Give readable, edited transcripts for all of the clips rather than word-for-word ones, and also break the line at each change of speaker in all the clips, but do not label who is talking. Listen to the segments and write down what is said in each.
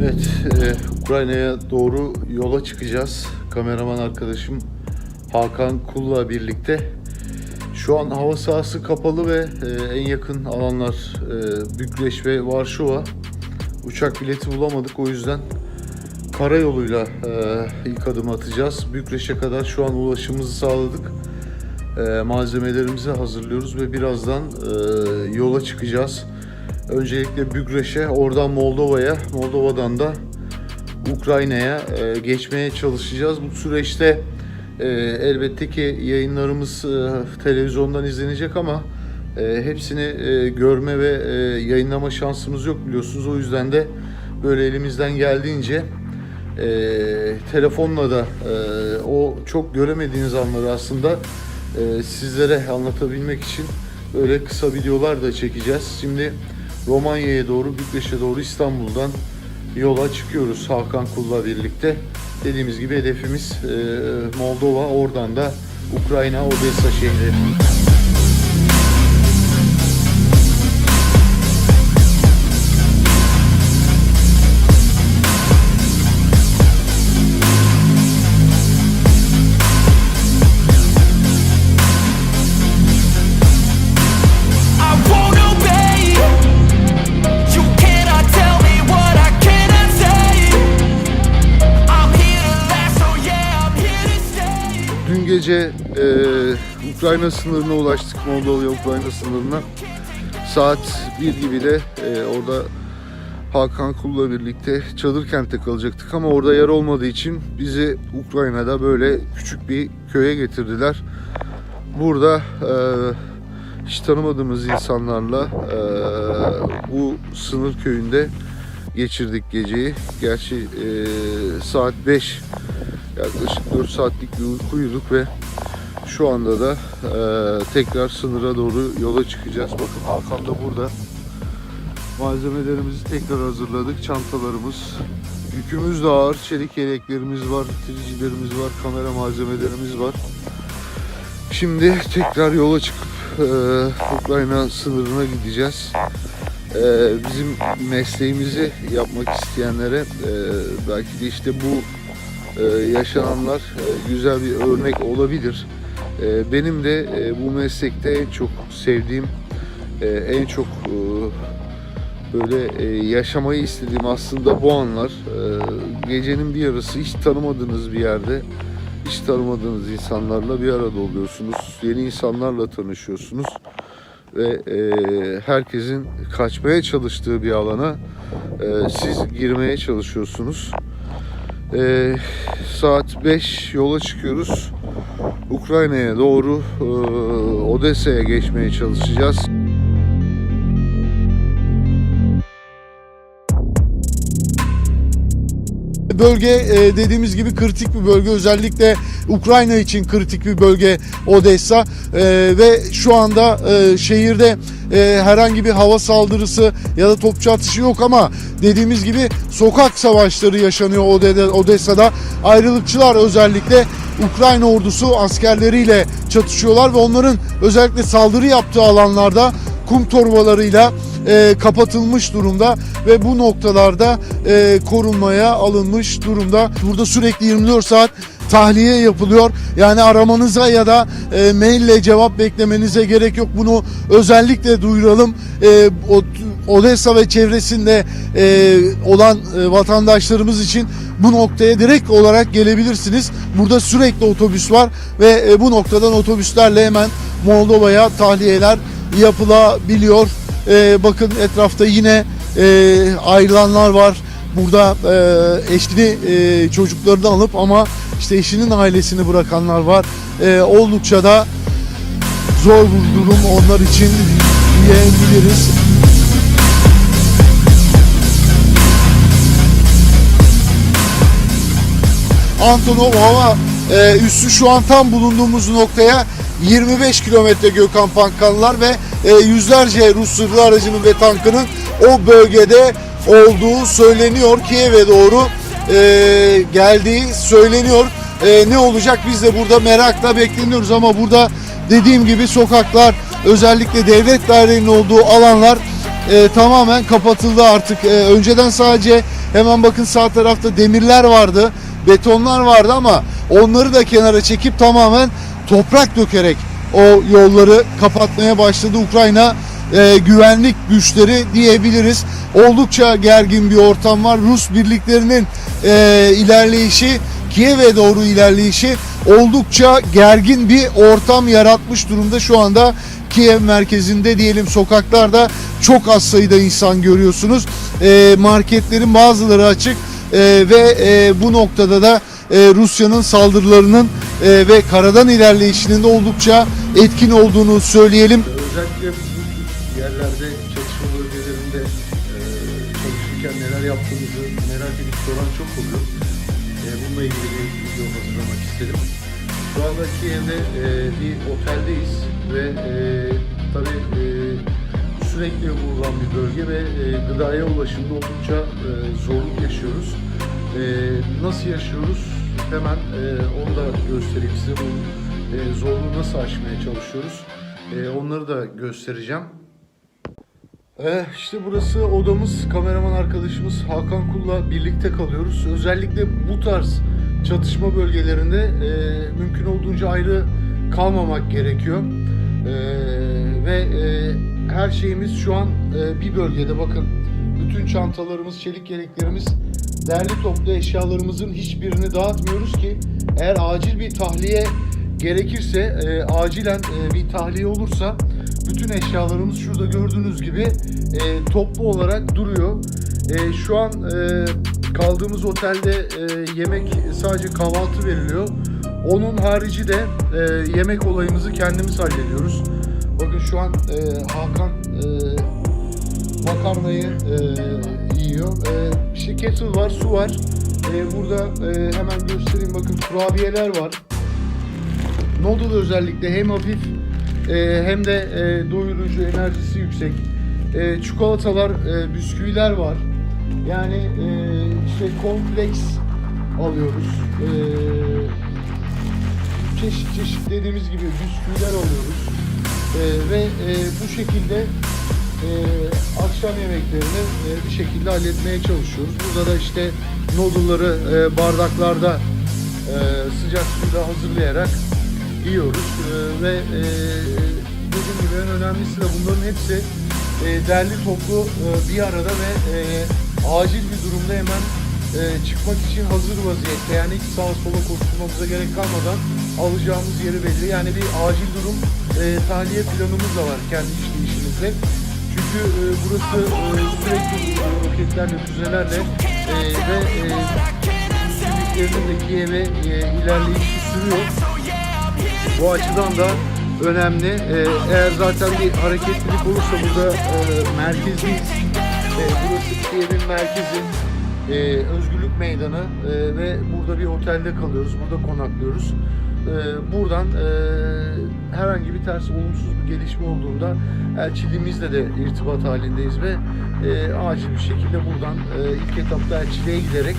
Evet, Ukrayna'ya doğru yola çıkacağız. Kameraman arkadaşım Hakan Kul'la birlikte. Şu an hava sahası kapalı ve en yakın alanlar Bükreş ve Varşova. Uçak bileti bulamadık, o yüzden karayoluyla ilk adımı atacağız. Bükreş'e kadar şu an ulaşımımızı sağladık. Malzemelerimizi hazırlıyoruz ve birazdan yola çıkacağız. Öncelikle Bükreş'e, oradan Moldova'ya, Moldova'dan da Ukrayna'ya geçmeye çalışacağız. Bu süreçte elbette ki yayınlarımız televizyondan izlenecek ama hepsini görme ve yayınlama şansımız yok, biliyorsunuz. O yüzden de böyle elimizden geldiğince telefonla da o çok göremediğiniz anları aslında sizlere anlatabilmek için böyle kısa videolar da çekeceğiz. Şimdi Romanya'ya doğru, Bükreş'e doğru İstanbul'dan yola çıkıyoruz Hakan Kul'la birlikte. Dediğimiz gibi hedefimiz Moldova, oradan da Ukrayna, Odessa şehri. Dün gece Ukrayna sınırına ulaştık, Moldova-Ukrayna sınırına. Saat 1 gibi de orada Hakan Kul'la birlikte çadır kentte kalacaktık ama orada yer olmadığı için bizi Ukrayna'da böyle küçük bir köye getirdiler. Burada hiç tanımadığımız insanlarla bu sınır köyünde geçirdik geceyi. Gerçi saat 5, yaklaşık 4 saatlik bir uyku uyuduk ve şu anda da tekrar sınıra doğru yola çıkacağız. Bakın Hakan da burada. Malzemelerimizi tekrar hazırladık. Çantalarımız, yükümüz de ağır. Çelik yeleklerimiz var, bitiricilerimiz var, kamera malzemelerimiz var. Şimdi tekrar yola çıkıp Ukrayna sınırına gideceğiz. Bizim mesleğimizi yapmak isteyenlere belki de işte bu yaşananlar güzel bir örnek olabilir. Benim de bu meslekte en çok sevdiğim, en çok böyle yaşamayı istediğim aslında bu anlar. Gecenin bir yarısı hiç tanımadığınız bir yerde, hiç tanımadığınız insanlarla bir arada oluyorsunuz. Yeni insanlarla tanışıyorsunuz ve herkesin kaçmaya çalıştığı bir alana siz girmeye çalışıyorsunuz. Saat 5 yola çıkıyoruz. Ukrayna'ya doğru Odessa'ya geçmeye çalışacağız.
Bölge dediğimiz gibi kritik bir bölge, özellikle Ukrayna için kritik bir bölge Odessa ve şu anda şehirde herhangi bir hava saldırısı ya da topçu atışı yok ama dediğimiz gibi sokak savaşları yaşanıyor Odessa'da. Ayrılıkçılar özellikle Ukrayna ordusu askerleriyle çatışıyorlar ve onların özellikle saldırı yaptığı alanlarda kum torbalarıyla kapatılmış durumda ve bu noktalarda korunmaya alınmış durumda. Burada sürekli 24 saat tahliye yapılıyor. Yani aramanıza ya da maille cevap beklemenize gerek yok. Bunu özellikle duyuralım. Odessa ve çevresinde olan vatandaşlarımız için bu noktaya direkt olarak gelebilirsiniz. Burada sürekli otobüs var ve bu noktadan otobüslerle hemen Moldova'ya tahliyeler yapılabiliyor. Bakın etrafta yine ayrılanlar var. Burada eşini çocuklarını alıp ama işte eşinin ailesini bırakanlar var. Oldukça da zor bir durum onlar için diyebiliriz. Antonov hava üssü şu an tam bulunduğumuz noktaya 25 kilometre Gökhan Pankanlılar ve yüzlerce Rus zırhlı aracının ve tankının o bölgede olduğu söyleniyor. Kiev'e doğru geldiği söyleniyor. Ne olacak biz de burada merakla bekleniyoruz ama burada dediğim gibi sokaklar, özellikle devlet dairelerinin olduğu alanlar tamamen kapatıldı artık. Önceden sadece Hemen bakın sağ tarafta demirler vardı, betonlar vardı ama onları da kenara çekip tamamen toprak dökerek o yolları kapatmaya başladı Ukrayna güvenlik güçleri diyebiliriz. Oldukça gergin bir ortam var. Rus birliklerinin ilerleyişi, Kiev'e doğru ilerleyişi oldukça gergin bir ortam yaratmış durumda. Şu anda Kiev merkezinde diyelim, sokaklarda çok az sayıda insan görüyorsunuz. Marketlerin bazıları açık ve bu noktada da Rusya'nın saldırılarının ve karadan ilerleyişinin de oldukça etkin olduğunu söyleyelim.
Özellikle bu tür yerlerde, çatışma bölgelerinde çalışırken neler yaptığımızı merak edip soran çok oluyor. Bununla ilgili bir video hazırlamak istedim. Şu anda Kiev'de bir oteldeyiz ve tabii sürekli vurulan bir bölge ve gıdaya ulaşımda oldukça zorluk yaşıyoruz. Nasıl yaşıyoruz? Hemen onu da göstereyim size. Bu zorluğu nasıl aşmaya çalışıyoruz? Onları da göstereceğim. İşte burası odamız. Kameraman arkadaşımız Hakan Kul'la birlikte kalıyoruz. Özellikle bu tarz çatışma bölgelerinde mümkün olduğunca ayrı kalmamak gerekiyor. Ve her şeyimiz şu an bir bölgede. Bakın, bütün çantalarımız, çelik yeleklerimiz derli toplu, eşyalarımızın hiçbirini dağıtmıyoruz ki eğer acil bir tahliye gerekirse, acilen bir tahliye olursa bütün eşyalarımız şurada gördüğünüz gibi toplu olarak duruyor. Şu an kaldığımız otelde yemek, sadece kahvaltı veriliyor. Onun harici de yemek olayımızı kendimiz hallediyoruz. Bakın şu an Hakan makarnayı yiyor. İşte kettle var, su var. Burada hemen göstereyim, bakın kurabiyeler var. Noodle özellikle hem hafif hem de doyurucu, enerjisi yüksek. Çikolatalar, bisküviler var. Yani işte cornflakes alıyoruz. Çeşit çeşit dediğimiz gibi bisküviler alıyoruz. Ve bu şekilde akşam yemeklerini bir şekilde halletmeye çalışıyoruz. Burada da işte noodle'ları bardaklarda sıcak suyla hazırlayarak yiyoruz. Ve dediğim gibi en önemlisi de bunların hepsi derli toplu bir arada ve acil bir durumda hemen çıkmak için hazır vaziyette. Yani hiç sağa sola koşturmamıza gerek kalmadan alacağımız yeri belli. Yani bir acil durum tahliye planımız da var kendi işleyişimizde. Çünkü burası sürekli roketlerle, füzelerle ve birliklerinin de Kiev'e ilerleyişi sürüyor. Bu açıdan da önemli. Eğer zaten bir hareketlilik olursa burada merkezdeyiz. Burası Kiev'in merkezi. Özgürlük Meydanı ve burada bir otelde kalıyoruz, burada konaklıyoruz. Buradan herhangi bir ters, olumsuz bir gelişme olduğunda elçiliğimizle de irtibat halindeyiz ve acil bir şekilde buradan ilk etapta elçiliğe giderek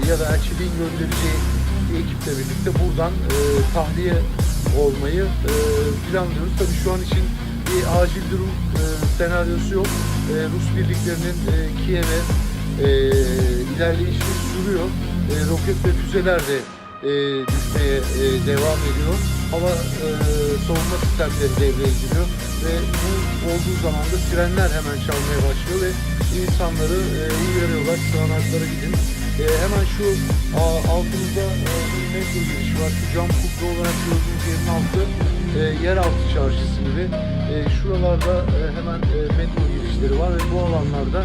ya da elçiliğin göndereceği bir ekiple birlikte buradan tahliye olmayı planlıyoruz. Tabii şu an için bir acil durum senaryosu yok. Rus birliklerinin Kiev'e ilerleyişi sürüyor. Roket ve füzeler de düşmeye devam ediyor. Hava savunma sistemleri devreye giriyor ve bu olduğu zaman da sirenler hemen çalmaya başlıyor ve insanları uyarıyorlar, sığınaklara gidin. Hemen şu altımızda bir metro girişi var. Şu cam kubbe olarak gördüğünüz yerin altı yeraltı çarşısı gibi. Şuralarda hemen metro girişleri var ve bu alanlarda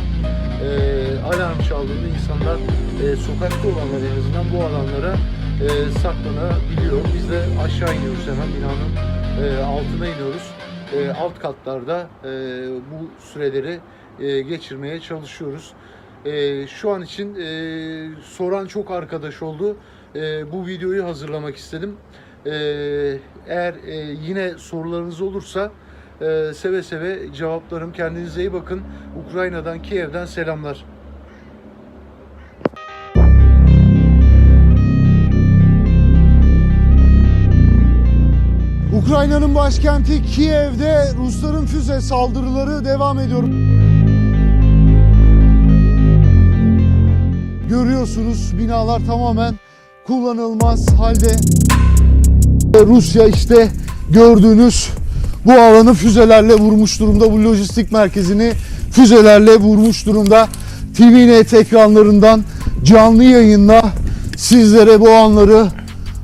alarm çaldığında insanlar, sokakta olanlar en azından bu alanlara saklanabiliyor. Biz de aşağı iniyoruz, hemen binanın altına iniyoruz. Alt katlarda bu süreleri geçirmeye çalışıyoruz. Şu an için soran çok arkadaş oldu. Bu videoyu hazırlamak istedim. Eğer yine sorularınız olursa seve seve cevaplarım. Kendinize iyi bakın. Ukrayna'dan, Kiev'den selamlar.
Ukrayna'nın başkenti Kiev'de Rusların füze saldırıları devam ediyor. görüyorsunuz binalar tamamen kullanılmaz halde. Rusya işte gördüğünüz bu alanı füzelerle vurmuş durumda. Bu lojistik merkezini füzelerle vurmuş durumda. TVNet ekranlarından canlı yayınla sizlere bu anları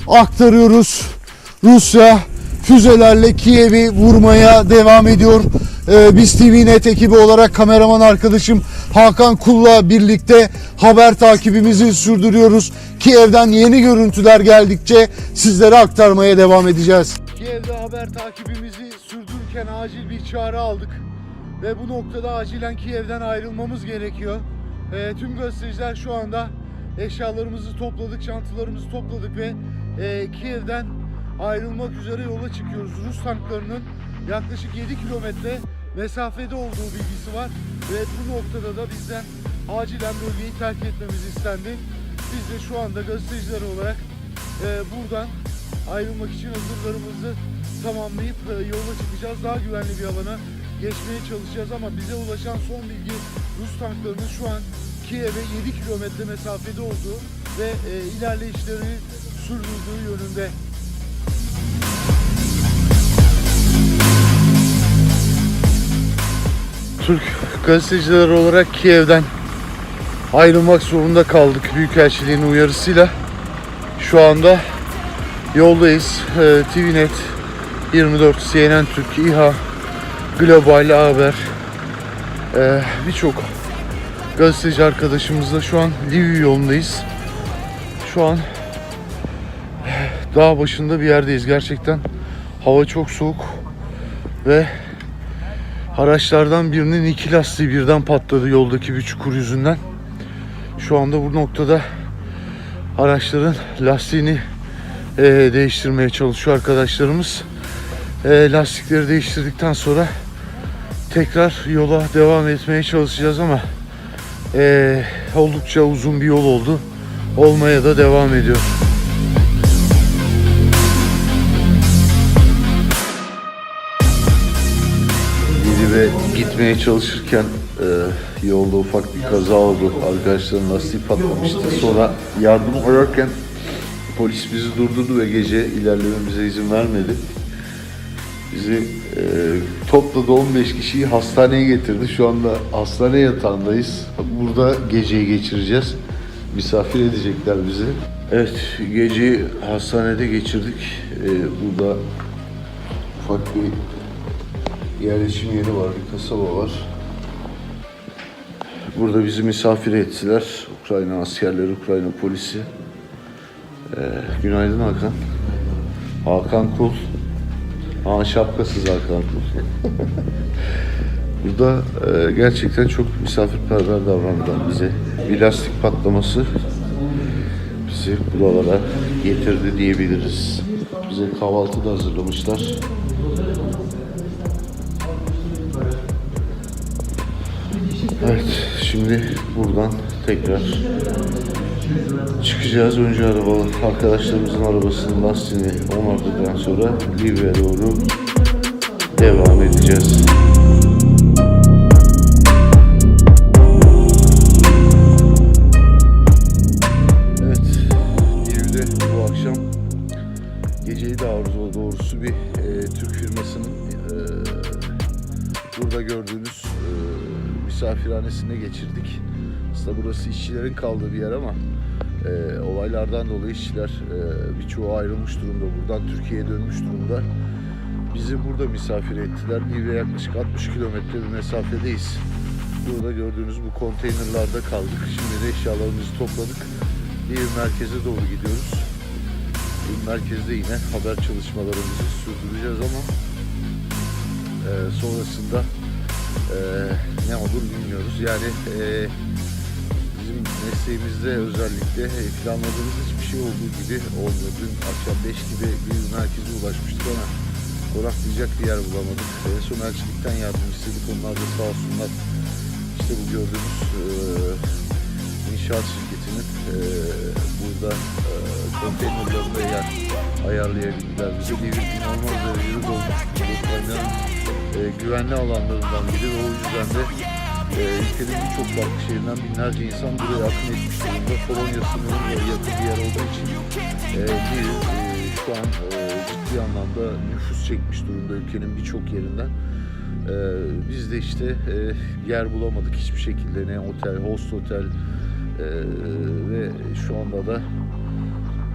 aktarıyoruz. Rusya füzelerle Kiev'i vurmaya devam ediyor. Biz TVNet ekibi olarak kameraman arkadaşım Hakan Kul'la birlikte haber takibimizi sürdürüyoruz. Kiev'den yeni görüntüler geldikçe sizlere aktarmaya devam edeceğiz. Kiev'de haber takibimizi sürdürürken acil bir çağrı aldık. Ve bu noktada acilen Kiev'den ayrılmamız gerekiyor. Tüm gazeteciler şu anda eşyalarımızı topladık, çantalarımızı topladık ve Kiev'den ayrılmak üzere yola çıkıyoruz. Rus tanklarının yaklaşık 7 kilometre mesafede olduğu bilgisi var ve bu noktada da bizden acilen bölgeyi terk etmemiz istendi. Biz de şu anda gazeteciler olarak buradan ayrılmak için hazırlarımızı tamamlayıp yola çıkacağız. Daha güvenli bir alana geçmeye çalışacağız ama bize ulaşan son bilgi Rus tanklarının şu an Kiev'e 7 kilometre mesafede olduğu ve ilerleyişlerini sürdürdüğü yönünde. Türk gazeteciler olarak Kiev'den ayrılmak zorunda kaldık Büyükelçiliğin uyarısıyla. Şu anda yoldayız. TVNet, 24, CNN Türk, İHA, Global Haber, birçok gazeteci arkadaşımızla şu an Lviv yolundayız. Şu an dağ başında bir yerdeyiz. Gerçekten hava çok soğuk ve araçlardan birinin 2 lastiği birden patladı yoldaki bir çukur yüzünden. Şu anda bu noktada araçların lastiğini değiştirmeye çalışıyor arkadaşlarımız. Lastikleri değiştirdikten sonra tekrar yola devam etmeye çalışacağız ama oldukça uzun bir yol oldu. Olmaya da devam ediyor. Ve gitmeye çalışırken yolda ufak bir kaza oldu. Arkadaşların lastiği patlamıştı. Sonra yardım ararken polis bizi durdurdu ve gece ilerlememize izin vermedi. Bizi topladı, 15 kişiyi hastaneye getirdi. Şu anda hastane yatağındayız. Burada geceyi geçireceğiz. Misafir edecekler bizi. Evet, geceyi hastanede geçirdik. Burada ufak bir yerleşim yeri var, bir kasaba var. Burada bizi misafir ettiler. Ukrayna askerleri, Ukrayna polisi. Günaydın Hakan. Hakan Kul. Şapkasız Hakan Kul. Burada gerçekten çok misafirperver davrandılar bize. Bir lastik patlaması bizi buralara getirdi diyebiliriz. Bize kahvaltı da hazırlamışlar. Evet, şimdi buradan tekrar çıkacağız. Önce arkadaşlarımızın arabasının lastiğini onardıktan sonra Lviv'e doğru devam edeceğiz. Evet, Lviv'de bu akşam geceyi daha doğrusu bir Türk firmasının burada gördüğünüz misafirhanesine geçirdik. Aslında burası işçilerin kaldığı bir yer ama olaylardan dolayı işçiler birçoğu ayrılmış durumda. Buradan Türkiye'ye dönmüş durumda. Bizi burada misafir ettiler. Lviv'e yaklaşık 60 kilometre bir mesafedeyiz. Burada gördüğünüz bu konteynerlarda kaldık. Şimdi de eşyalarımızı topladık. Lviv merkeze doğru gidiyoruz. Lviv merkezde yine haber çalışmalarımızı sürdüreceğiz ama sonrasında ne olur bilmiyoruz. Yani bizim mesleğimizde özellikle planladığımız hiçbir şey olduğu gibi olmuyor. Dün akşam 5 gibi bir merkeze ulaşmıştık ama konaklayacak bir yer bulamadık. En son elçilikten yardım istedik. Onlar da sağ olsunlar. İşte bu gördüğümüz inşaat şirketinin burada konteynerlarında yer ayarlayabildiler bize. Lviv inanılmaz derecede dolmuş. Ukrayna'nın güvenli alanlarından biri ve o yüzden de ülkenin birçok farklı şehrinden binlerce insan buraya akın etmiş durumda.
Polonya sınırına yakın bir yer olduğu için Lviv şu an ciddi anlamda nüfus çekmiş durumda ülkenin birçok yerinden. Biz de işte yer bulamadık hiçbir şekilde, ne otel, host otel ve şu anda da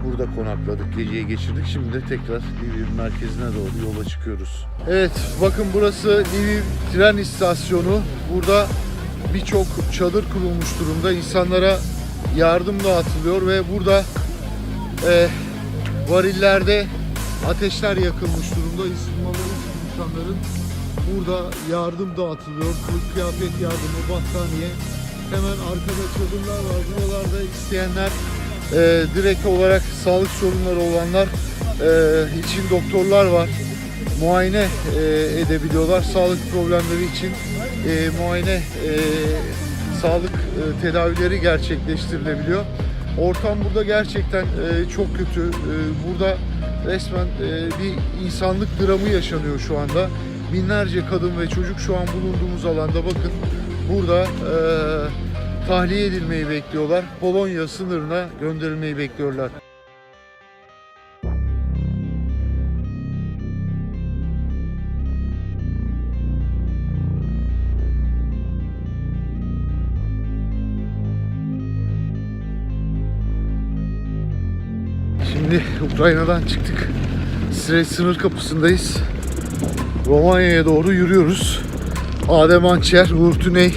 burada konakladık, geceyi geçirdik. Şimdi de tekrar Lviv merkezine doğru yola çıkıyoruz. Evet, bakın burası Lviv tren istasyonu. Burada birçok çadır kurulmuş durumda. İnsanlara yardım dağıtılıyor ve burada varillerde ateşler yakılmış durumda. İsınmaları için insanların burada yardım dağıtılıyor. Kılık kıyafet yardımı, battaniye. Hemen arkada çadırlar var. Buralarda isteyenler, direkt olarak sağlık sorunları olanlar için doktorlar var. Muayene edebiliyorlar. Sağlık problemleri için muayene sağlık tedavileri gerçekleştirilebiliyor. Ortam burada gerçekten çok kötü. Burada resmen bir insanlık dramı yaşanıyor şu anda. Binlerce kadın ve çocuk şu an bulunduğumuz alanda, bakın burada tahliye edilmeyi bekliyorlar. Polonya sınırına gönderilmeyi bekliyorlar. Şimdi Ukrayna'dan çıktık. Strait sınır kapısındayız. Romanya'ya doğru yürüyoruz. Adem Ançer, Uğur Tüney,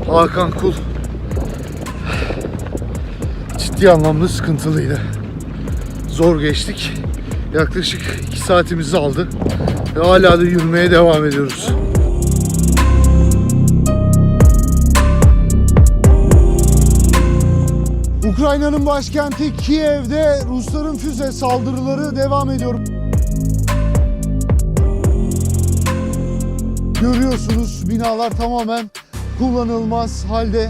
Hakan Kul. Ciddi anlamda sıkıntılıydı. Zor geçtik. Yaklaşık 2 saatimizi aldı. Ve hala da yürümeye devam ediyoruz.
Ukrayna'nın başkenti Kiev'de Rusların füze saldırıları devam ediyor. Görüyorsunuz, binalar tamamen kullanılmaz halde.